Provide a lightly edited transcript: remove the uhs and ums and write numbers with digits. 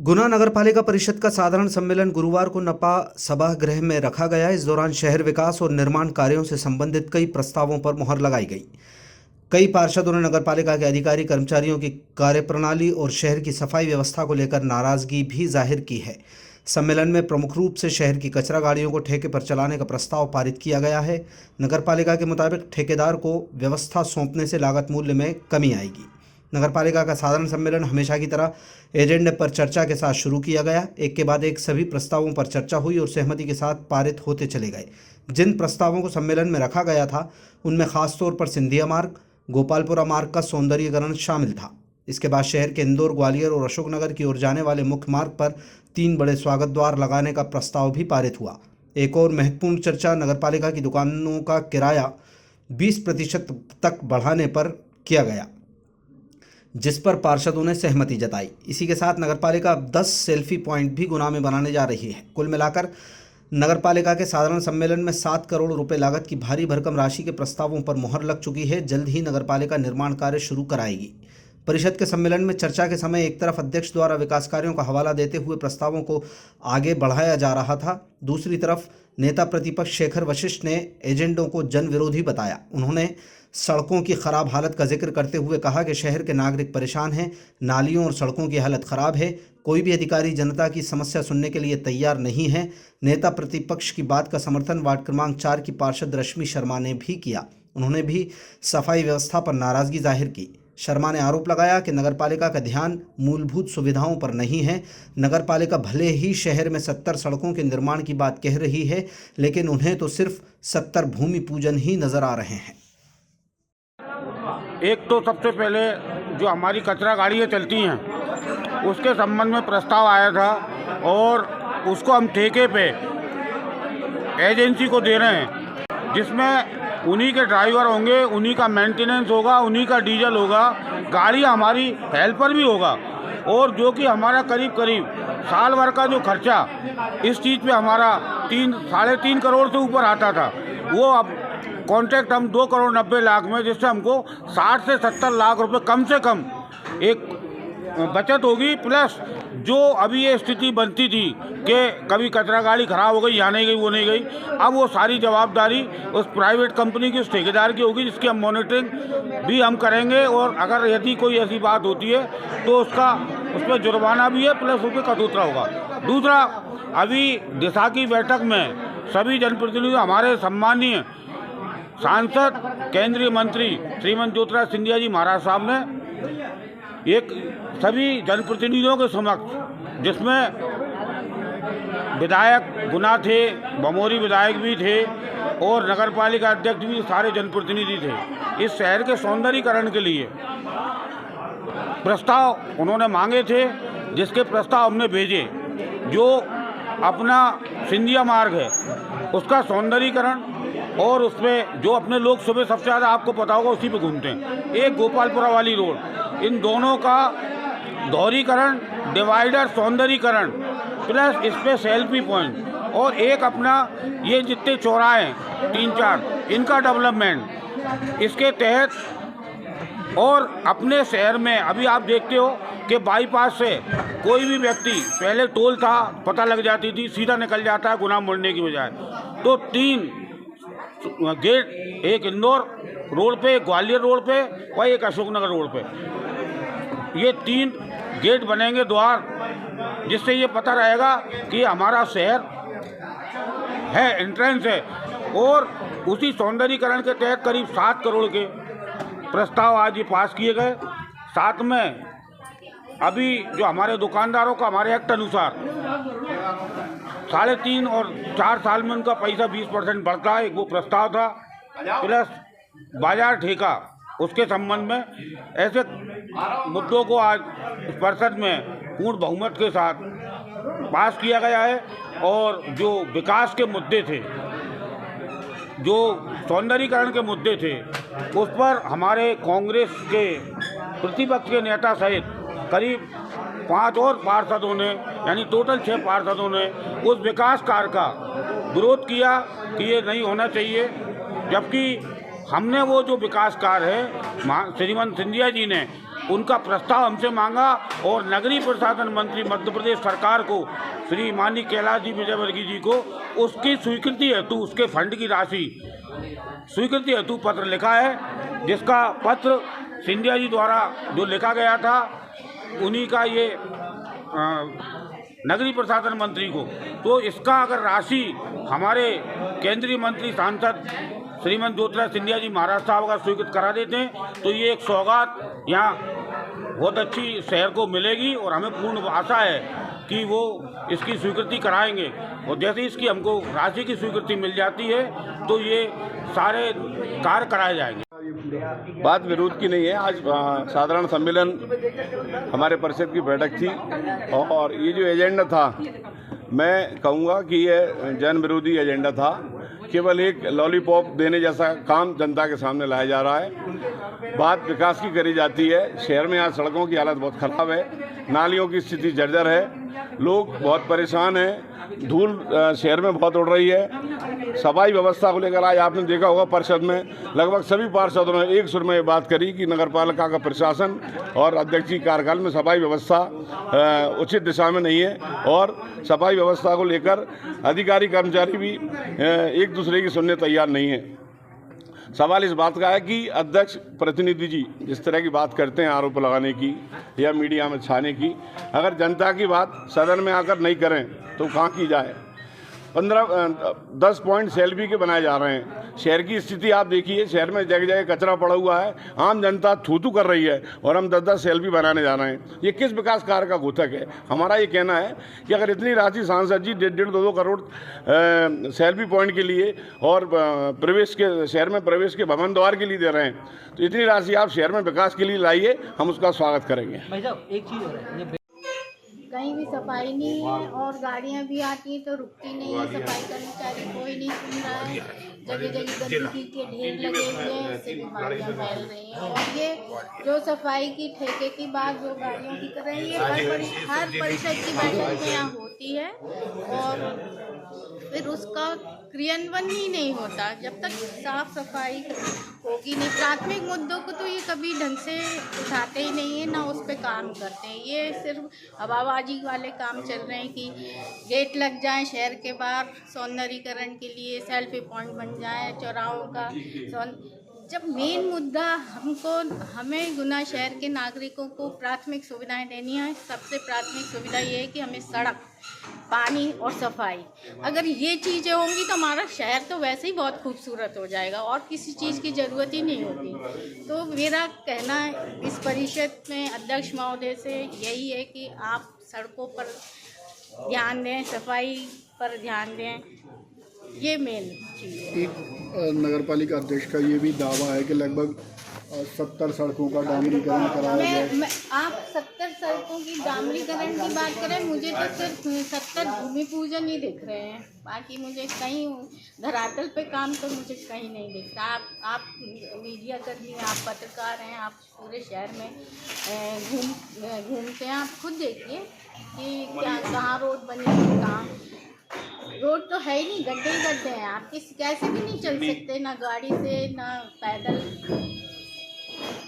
गुना नगरपालिका परिषद का साधारण सम्मेलन गुरुवार को नपा सभागृह में रखा गया। इस दौरान शहर विकास और निर्माण कार्यों से संबंधित कई प्रस्तावों पर मुहर लगाई गई। कई पार्षदों ने नगरपालिका के अधिकारी कर्मचारियों की कार्यप्रणाली और शहर की सफाई व्यवस्था को लेकर नाराजगी भी जाहिर की है। सम्मेलन में प्रमुख रूप से शहर की कचरा गाड़ियों को ठेके पर चलाने का प्रस्ताव पारित किया गया है। नगरपालिका के मुताबिक ठेकेदार को व्यवस्था सौंपने से लागत मूल्य में कमी आएगी। नगरपालिका का साधारण सम्मेलन हमेशा की तरह एजेंडे पर चर्चा के साथ शुरू किया गया। एक के बाद एक सभी प्रस्तावों पर चर्चा हुई और सहमति के साथ पारित होते चले गए। जिन प्रस्तावों को सम्मेलन में रखा गया था उनमें खासतौर पर सिंधिया मार्ग, गोपालपुरा मार्ग का सौंदर्यीकरण शामिल था। इसके बाद शहर के इंदौर, ग्वालियर और अशोकनगर की ओर जाने वाले मुख्य मार्ग पर 3 बड़े स्वागत द्वार लगाने का प्रस्ताव भी पारित हुआ। एक और महत्वपूर्ण चर्चा नगरपालिका की दुकानों का किराया 20% तक बढ़ाने पर किया गया, जिस पर पार्षदों ने सहमति जताई। इसी के साथ नगरपालिका अब 10 सेल्फी पॉइंट भी गुना में बनाने जा रही है। कुल मिलाकर नगरपालिका के साधारण सम्मेलन में 7 करोड़ रुपए लागत की भारी भरकम राशि के प्रस्तावों पर मुहर लग चुकी है। जल्द ही नगरपालिका निर्माण कार्य शुरू कराएगी। परिषद के सम्मेलन में चर्चा के समय एक तरफ अध्यक्ष द्वारा विकास कार्यों का हवाला देते हुए प्रस्तावों को आगे बढ़ाया जा रहा था, दूसरी तरफ नेता प्रतिपक्ष शेखर वशिष्ठ ने एजेंडों को जन विरोधी बताया। उन्होंने सड़कों की खराब हालत का जिक्र करते हुए कहा कि शहर के नागरिक परेशान हैं, नालियों और सड़कों की हालत खराब है। कोई भी अधिकारी जनता की समस्या सुनने के लिए तैयार नहीं है। नेता प्रतिपक्ष की बात का समर्थन वार्ड क्रमांक 4 की पार्षद रश्मि शर्मा ने भी किया। उन्होंने भी सफाई व्यवस्था पर नाराजगी जाहिर की। शर्मा ने आरोप लगाया कि नगरपालिका का ध्यान मूलभूत सुविधाओं पर नहीं है। नगरपालिका भले ही शहर में 70 सड़कों के निर्माण की बात कह रही है, लेकिन उन्हें तो सिर्फ 70 भूमि पूजन ही नजर आ रहे हैं। एक तो सबसे पहले जो हमारी कचरा गाड़ियाँ चलती हैं उसके संबंध में प्रस्ताव आया था और उसको हम ठेके पे एजेंसी को दे रहे हैं, जिसमें उन्हीं के ड्राइवर होंगे, उन्हीं का मेंटेनेंस होगा, उन्हीं का डीजल होगा, गाड़ी हमारी हेल्पर भी होगा। और जो कि हमारा करीब साल भर का जो खर्चा इस चीज़ पे हमारा 3-3.5 करोड़ से ऊपर आता था, वो अब कॉन्ट्रैक्ट हम 2 करोड़ 90 लाख में, जिससे हमको 60 से 70 लाख रुपए कम से कम एक बचत होगी। प्लस जो अभी ये स्थिति बनती थी कि कभी कचरा गाड़ी खराब हो गई, यहाँ नहीं गई, वो नहीं गई, अब वो सारी जवाबदारी उस प्राइवेट कंपनी के, उस ठेकेदार की होगी, जिसकी हम मॉनिटरिंग भी हम करेंगे। और अगर यदि कोई ऐसी बात होती है तो उस पर जुर्माना भी है, प्लस उस पर कटौती होगा। दूसरा, अभी दिशा की बैठक में सभी जनप्रतिनिधि, हमारे सम्मानीय सांसद केंद्रीय मंत्री श्रीमान ज्योतिराज सिंधिया जी महाराज साहब ने एक सभी जनप्रतिनिधियों के समक्ष, जिसमें विधायक गुना थे, बमोरी विधायक भी थे और नगरपालिका अध्यक्ष भी, सारे जनप्रतिनिधि थे, इस शहर के सौंदर्यीकरण के लिए प्रस्ताव उन्होंने मांगे थे, जिसके प्रस्ताव हमने भेजे। जो अपना सिंधिया मार्ग है उसका सौंदर्यीकरण, और उसमें जो अपने लोग सुबह सबसे ज़्यादा, आपको पता होगा, उसी पे घूमते हैं, एक गोपालपुरा वाली रोड, इन दोनों का दोहरीकरण, डिवाइडर सौंदर्यीकरण, प्लस इस पे सेल्फी पॉइंट, और एक अपना ये जितने चौराहे हैं 3-4, इनका डेवलपमेंट इसके तहत। और अपने शहर में अभी आप देखते हो कि बाईपास से कोई भी व्यक्ति, पहले टोल था, पता लग जाती थी, सीधा निकल जाता है गुना मुड़ने की बजाय। तो 3 गेट, एक इंदौर रोड पे, एक ग्वालियर रोड पे और एक अशोकनगर रोड पे, ये 3 गेट बनेंगे, द्वार, जिससे ये पता रहेगा कि हमारा शहर है, एंट्रेंस है। और उसी सौंदर्यीकरण के तहत करीब 7 करोड़ के प्रस्ताव आज ये पास किए गए। साथ में अभी जो हमारे दुकानदारों का हमारे एक्ट अनुसार 3.5 और 4 साल में उनका पैसा 20% बढ़ता है, एक वो प्रस्ताव था। प्लस बाजार ठेका, उसके संबंध में ऐसे मुद्दों को आज परिषद में पूर्ण बहुमत के साथ पास किया गया है। और जो विकास के मुद्दे थे, जो सौंदर्यीकरण के मुद्दे थे, उस पर हमारे कांग्रेस के प्रतिपक्ष के नेता सहित करीब 5 और पार्षदों ने, यानी टोटल 6 पार्षदों ने उस विकास कार्य का विरोध किया कि ये नहीं होना चाहिए। जबकि हमने वो जो विकास कार्य है, श्रीमान सिंधिया जी ने उनका प्रस्ताव हमसे मांगा और नगरीय प्रशासन मंत्री मध्य प्रदेश सरकार को श्री माननीय कैलाश जी विजयवर्गीय जी को उसकी स्वीकृति हेतु उसके फंड की राशि स्वीकृति हेतु पत्र लिखा है, जिसका पत्र सिंधिया जी द्वारा जो लिखा गया था उन्हीं का ये नगरीय प्रशासन मंत्री को। तो इसका अगर राशि हमारे केंद्रीय मंत्री सांसद श्रीमंत ज्योतिराज सिंधिया जी महाराज साहब अगर स्वीकृत करा देते हैं तो ये एक सौगात यहाँ बहुत अच्छी शहर को मिलेगी और हमें पूर्ण आशा है कि वो इसकी स्वीकृति कराएंगे। और जैसे इसकी हमको राशि की स्वीकृति मिल जाती है तो ये सारे कार्य कराए जाएंगे। बात विरोध की नहीं है। आज साधारण सम्मेलन हमारे परिषद की बैठक थी और ये जो एजेंडा था, मैं कहूँगा कि ये जन विरोधी एजेंडा था। केवल एक लॉलीपॉप देने जैसा काम जनता के सामने लाया जा रहा है। बात विकास की करी जाती है। शहर में आज सड़कों की हालत बहुत ख़राब है, नालियों की स्थिति जर्जर है, लोग बहुत परेशान हैं, धूल शहर में बहुत उड़ रही है। सफाई व्यवस्था को लेकर आज आपने देखा होगा परिषद में लगभग सभी पार्षदों ने एक सुर में ये बात करी कि नगरपालिका का प्रशासन और अध्यक्ष जी कार्यकाल में सफाई व्यवस्था उचित दिशा में नहीं है और सफाई व्यवस्था को लेकर अधिकारी कर्मचारी भी एक दूसरे की सुनने तैयार नहीं है। सवाल इस बात का है कि अध्यक्ष प्रतिनिधि जी जिस तरह की बात करते हैं आरोप लगाने की या मीडिया में छाने की, अगर जनता की बात सदन में आकर नहीं करें तो कहाँ की जाए। 10 पॉइंट सेल्फी के बनाए जा रहे हैं। शहर की स्थिति आप देखिए, शहर में जगह जगह कचरा पड़ा हुआ है, आम जनता थू कर रही है और हम 10 सेल्फी बनाने जा रहे हैं। ये किस विकास कार्य का घोतक है। हमारा ये कहना है कि अगर इतनी राशि सांसद जी 1.5-2 करोड़ सेल्फी पॉइंट के लिए और प्रवेश के शहर में प्रवेश के भवन द्वार के लिए दे रहे हैं तो इतनी राशि आप शहर में विकास के लिए लाइए, हम उसका स्वागत करेंगे। भाई साहब एक चीज़ हो रहा है, कहीं भी सफाई नहीं है और गाड़ियां भी आती हैं तो रुकती नहीं है। सफाई कर्मचारी कोई नहीं सुन रहा है। जगह जगह गंदगी के ढेर लगे हुए हैं, इससे बीमारियां फैल रही हैं। और ये जो सफाई की ठेके की बात जो गाड़ियों की कर रही है, हर परिषद की बैठक में यहाँ होती है और फिर उसका क्रियान्वयन ही नहीं होता जब तक साफ सफाई होगी नहीं। प्राथमिक मुद्दों को तो ये कभी ढंग से उठाते ही नहीं है, ना उस पर काम करते हैं। ये सिर्फ हवाबाजी वाले काम चल रहे हैं कि गेट लग जाए शहर के बाहर सौंदर्यीकरण के लिए, सेल्फी पॉइंट बन जाए चौराहों का। जब मेन मुद्दा हमें गुना शहर के नागरिकों को प्राथमिक सुविधाएं देनी है। सबसे प्राथमिक सुविधा ये है कि हमें सड़क, पानी और सफाई, अगर ये चीज़ें होंगी तो हमारा शहर तो वैसे ही बहुत खूबसूरत हो जाएगा और किसी चीज़ की ज़रूरत ही नहीं होगी। तो मेरा कहना इस परिषद में अध्यक्ष महोदय से यही है कि आप सड़कों पर ध्यान दें, सफाई पर ध्यान दें, ये मेन चीज़ है। एक नगरपालिका अध्यक्ष का ये भी दावा है कि लगभग 70 सड़कों का डामरीकरण कराया गया। आप 70 सड़कों की डामरीकरण की बात करें, मुझे तो सिर्फ 70 भूमि पूजन ही दिख रहे हैं। बाकी मुझे कहीं धरातल पे काम तो मुझे कहीं नहीं दिख रहा। आप मीडिया कर्मी, आप पत्रकार हैं, आप पूरे शहर में घूमते हैं, आप खुद देखिए कि क्या कहाँ रोड बनी है, कहाँ रोड तो है ही नहीं, गड्ढे ही गड्ढे हैं। आप कैसे भी नहीं चल सकते, ना गाड़ी से ना पैदल।